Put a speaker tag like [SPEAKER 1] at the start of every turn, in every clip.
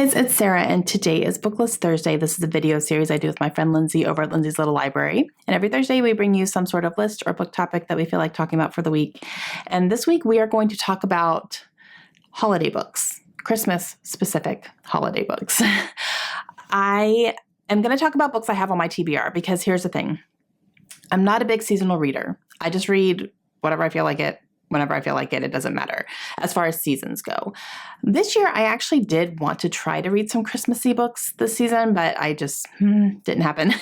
[SPEAKER 1] Guys, it's Sarah, and today is Booklist Thursday. This is a video series I do with my friend Lindsay over at Lindsay's Little Library. And every Thursday we bring you some sort of list or book topic that we feel like talking about for the week. And this week we are going to talk about holiday books, Christmas-specific holiday books. I am going to talk about books I have on my TBR because here's the thing. I'm not a big seasonal reader. I just read whatever I feel like it. Whenever I feel like it doesn't matter as far as seasons go. This year, I actually did want to try to read some Christmassy books this season, but I just didn't happen.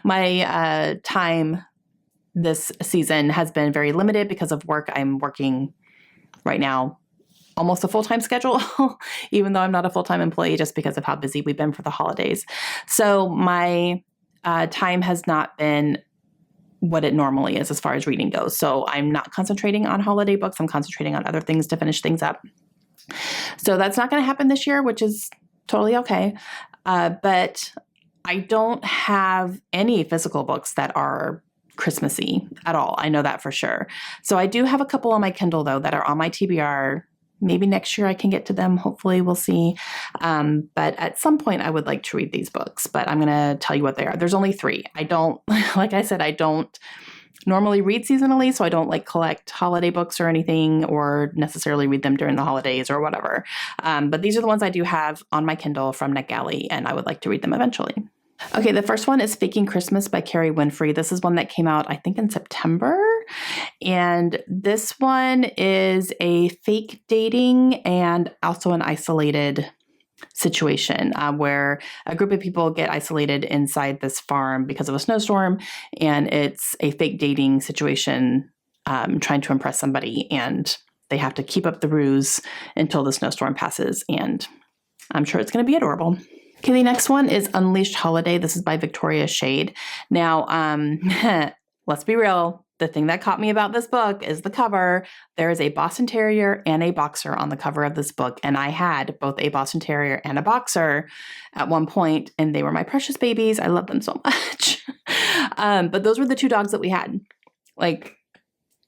[SPEAKER 1] My time this season has been very limited because of work. I'm working right now almost a full-time schedule, even though I'm not a full-time employee just because of how busy we've been for the holidays. So my time has not been what it normally is as far as reading goes. So I'm not concentrating on holiday books. I'm concentrating on other things to finish things up. So that's not going to happen this year, which is totally okay. But I don't have any physical books that are Christmassy at all. I know that for sure. So I do have a couple on my Kindle though that are on my TBR. Maybe next year I can get to them. Hopefully we'll see. But at some point I would like to read these books, but I'm going to tell you what they are. There's only 3. I don't, like I said, I don't normally read seasonally, so I don't like collect holiday books or anything or necessarily read them during the holidays or whatever. But these are the ones I do have on my Kindle from NetGalley, and I would like to read them eventually. Okay, the first one is Faking Christmas by Carrie Winfrey. This is one that came out, I think, in September. And this one is a fake dating and also an isolated situation where a group of people get isolated inside this farm because of a snowstorm. And it's a fake dating situation trying to impress somebody. And they have to keep up the ruse until the snowstorm passes. And I'm sure it's going to be adorable. Okay, the next one is Unleashed Holiday. This is by Victoria Shade. Now, let's be real. The thing that caught me about this book is the cover. There is a Boston Terrier and a boxer on the cover of this book, and I had both a Boston Terrier and a boxer at one point, and they were my precious babies. I love them so much. But those were the 2 dogs that we had. Like,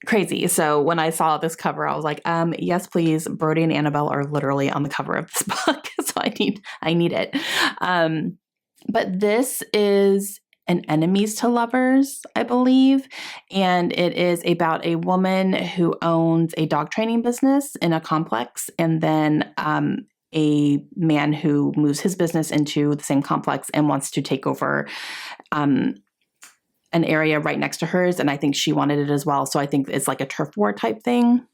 [SPEAKER 1] crazy. So when I saw this cover, I was like, yes, please. Brody and Annabelle are literally on the cover of this book. So I need it. But this is an Enemies to Lovers, I believe. And it is about a woman who owns a dog training business in a complex. And then, a man who moves his business into the same complex and wants to take over, an area right next to hers, and I think she wanted it as well. So I think it's like a turf war type thing.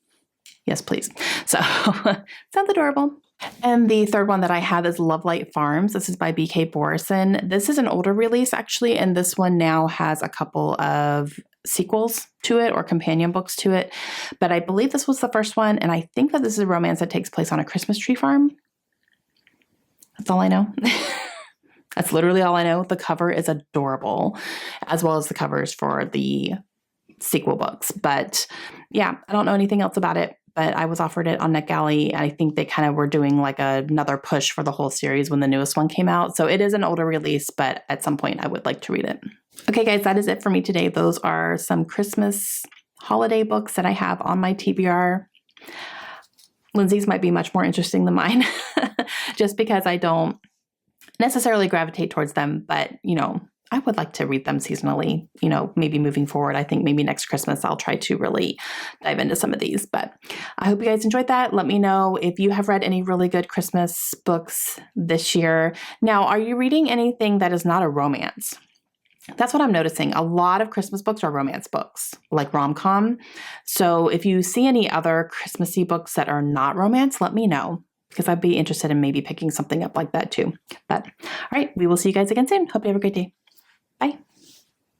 [SPEAKER 1] Yes, please. So sounds adorable. And the third one that I have is Lovelight Farms. This is by B.K. Borison. This is an older release actually, and this one now has a couple of sequels to it or companion books to it. But I believe this was the first one, and I think that this is a romance that takes place on a Christmas tree farm. That's all I know. That's literally all I know. The cover is adorable, as well as the covers for the sequel books. But yeah, I don't know anything else about it, but I was offered it on NetGalley. I think they kind of were doing like another push for the whole series when the newest one came out. So it is an older release, but at some point I would like to read it. Okay, guys, that is it for me today. Those are some Christmas holiday books that I have on my TBR. Lindsay's might be much more interesting than mine, just because I don't necessarily gravitate towards them, but I would like to read them seasonally, maybe moving forward. I think maybe next Christmas I'll try to really dive into some of these, but I hope you guys enjoyed that. Let me know if you have read any really good Christmas books this year. Now, are you reading anything that is not a romance? That's what I'm noticing. A lot of Christmas books are romance books, like rom-com. So if you see any other Christmassy books that are not romance, let me know, because I'd be interested in maybe picking something up like that too. But all right, we will see you guys again soon. Hope you have a great day. Bye.